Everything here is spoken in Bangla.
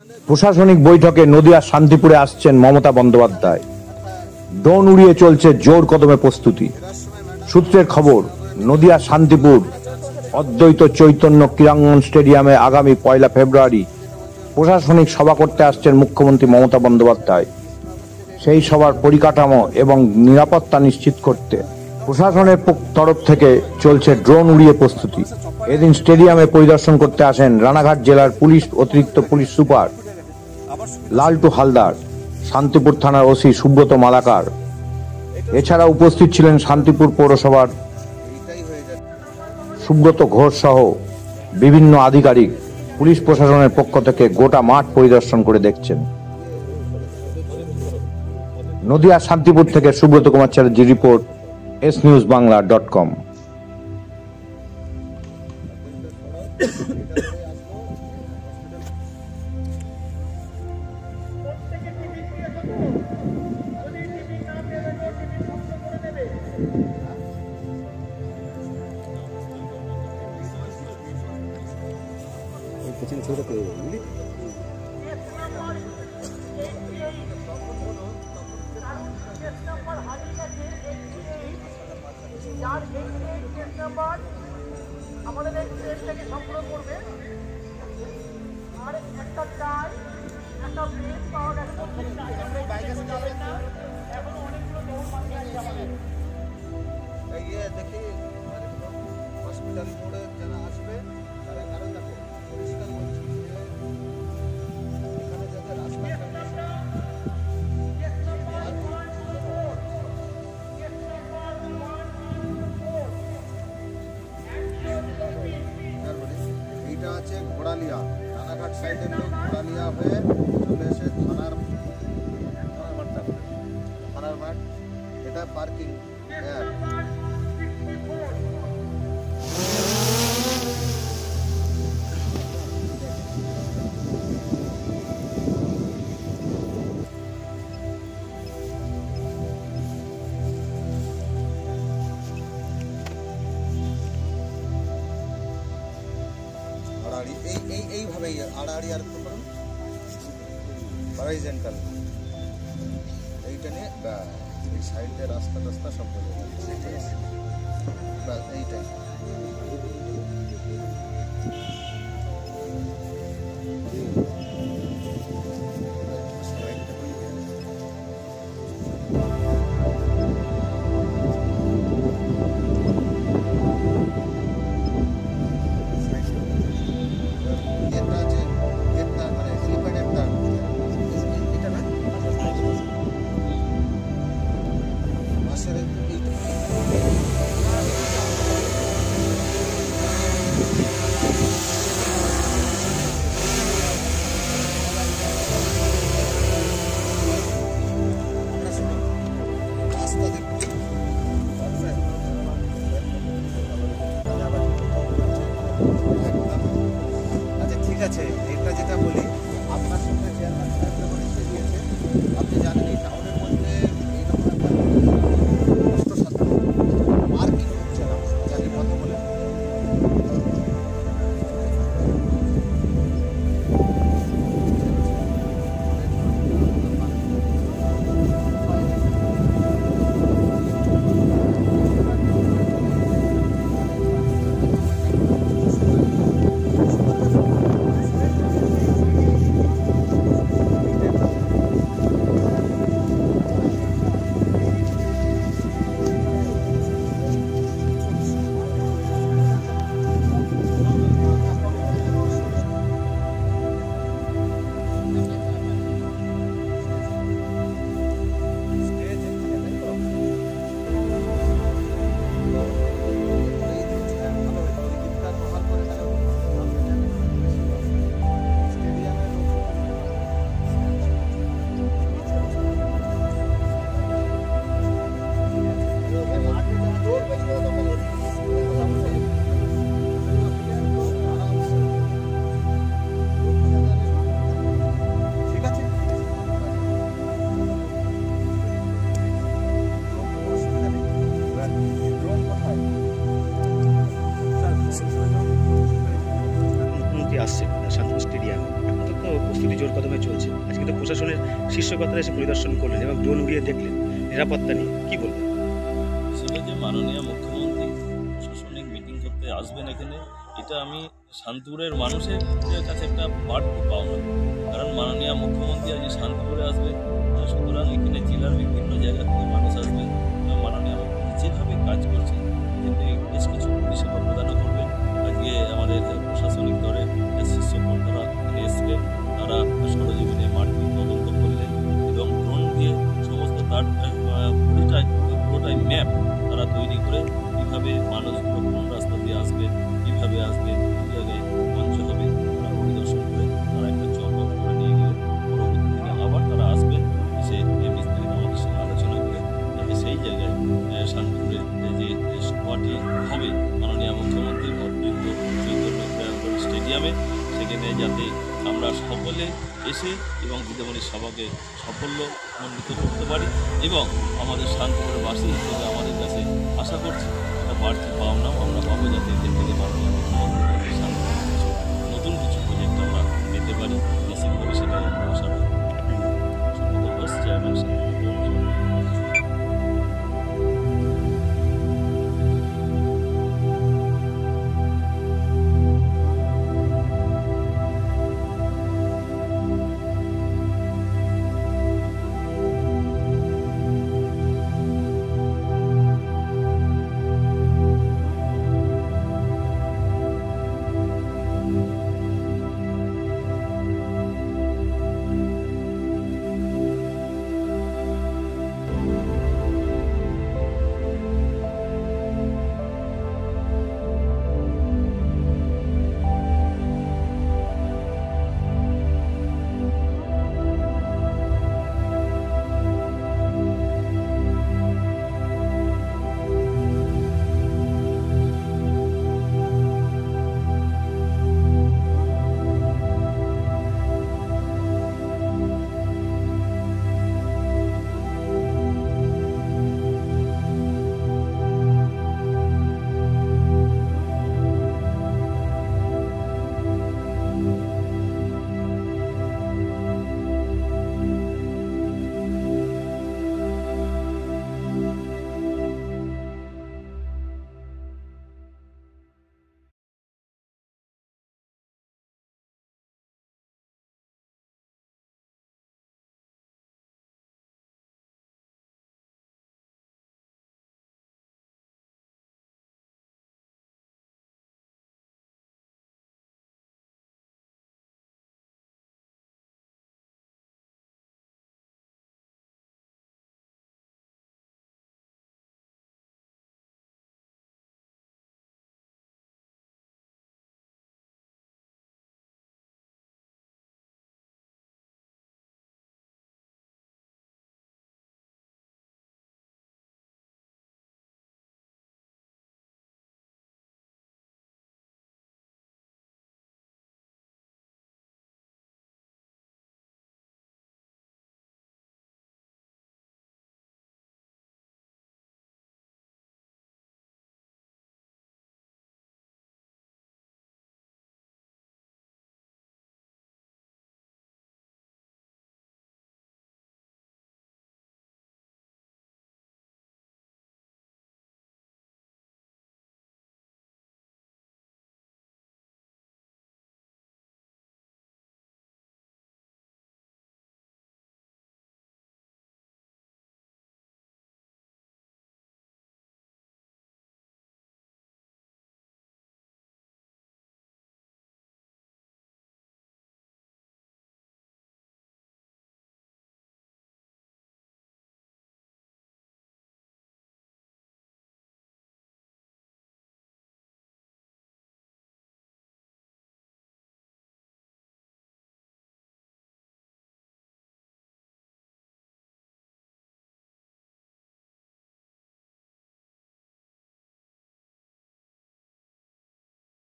প্রশাসনিক বৈঠকে নদিয়ার শান্তিপুরে আসছেন মমতা বন্দ্যোপাধ্যায়। ড্রোন উড়িয়ে চলছে জোর কদমে প্রস্তুতি। সূত্রের খবর, নদিয়ার শান্তিপুর অদ্বৈত চৈতন্য ক্রীড়াঙ্গন স্টেডিয়ামে আগামী 1 ফেব্রুয়ারি প্রশাসনিক সভা করতে আসছেন মুখ্যমন্ত্রী মমতা বন্দ্যোপাধ্যায়। সেই সভার পরিকাঠামো এবং নিরাপত্তা নিশ্চিত করতে প্রশাসনের তরফ থেকে চলছে ড্রোন উড়িয়ে প্রস্তুতি। এদিন স্টেডিয়ামে পরিদর্শন করতে আসেন রানাঘাট জেলার অতিরিক্ত পুলিশ সুপার লালটু হালদার, শান্তিপুর থানার ওসি সুব্রত মালাকার। এছাড়া উপস্থিত ছিলেন শান্তিপুর পৌরসভার সুব্রত ঘোষ সহ বিভিন্ন আধিকারিক। পুলিশ প্রশাসনের পক্ষ থেকে গোটা মাঠ পরিদর্শন করে দেখছেন। নদিয়া শান্তিপুর থেকে সুব্রত কুমার চ্যাটার্জির রিপোর্ট, snewsbangla.com। আমাদের এই ট্রেনটাকে সংগ্রহ করবে আর একটা টাই একটা ব্রেক পাওয়া গেছে। এখন অনেকগুলো দৌড় বাকি আছে আমাদের। দেখি হসপিটাল মোড়ে যারা আসবে তারা কারণ দেখো পরিষ্কার করছি এখানে যাতে রাস্তা এইটা আছে ঘোড়ালিয়া, রানাঘাট সাইডের লোক ঘোড়ালিয়া হয়ে চলে এসে থানার মাঠ, এটা পার্কিং। এইভাবেই আড়াআড়ি আর হরাইজন্টাল এইটা নিয়ে এই সাইডে রাস্তা সব বলে এইটাই। জোর কদমে চলছে। আজকে তো প্রশাসনের শীর্ষকর্তারা এসে পরিদর্শন করলেন এবং ড্রোন উড়িয়ে দেখলেন নিরাপত্তা নিয়ে, কি বলবেন? আসলে যে মাননীয় মুখ্যমন্ত্রী প্রশাসনিক মিটিং করতে আসবেন এখানে, এটা আমি শান্তিপুরের মানুষের কাছে একটা বাড়তি পাওনা। কারণ মাননীয় মুখ্যমন্ত্রী আজ শান্তিপুরে আসবেন, সুতরাং এখানে জেলার বিভিন্ন জায়গা থেকে মানুষ আসবেন। মাননীয় মুখ্যমন্ত্রী যেভাবে কাজ করছেন, কিন্তু বেশ কিছু পরিষেবা প্রদান করবেন। আজকে আমাদের প্রশাসনিক দলের শীর্ষ কর্তারা এখানে এসবেন, তারা সরজমিনে মাঠে তদন্ত করলেন এবং ড্রোন দিয়ে সমস্ত তার পুরোটাই ম্যাপ তারা তৈরি করে কীভাবে মানুষগুলো কোন রাস্তা দিয়ে আসবে, কীভাবে আসবে, কোন জায়গায় মঞ্চ হবে, তারা পরিদর্শন করে তারা একটা চকপ করে নিয়ে গেলে পরবর্তী দিনে আবার তারা আসবেন, এসে বিস্তারিত আমাদের সঙ্গে আলোচনা করে যাতে সেই জায়গায় শান্তিপুরের যে সভাটি হবে মাননীয় মুখ্যমন্ত্রীর অতিরিক্ত চৈতন্য স্টেডিয়ামে, সেখানে যাতে আমরা সকলে এসে এবং দিদিমণির সভাকে সাফল্যমণ্ডিত করতে পারি এবং আমাদের শান্তিপুরের বাসী হিসেবে আমাদের কাছে আশা করছি একটা বাড়তি পাওনাও আমরা পাবো, যাতে এদের থেকে মাননীয় মুখ্যমন্ত্রীর শান্তিপুর নতুন কিছু প্রজেক্ট আমরা পেতে পারি।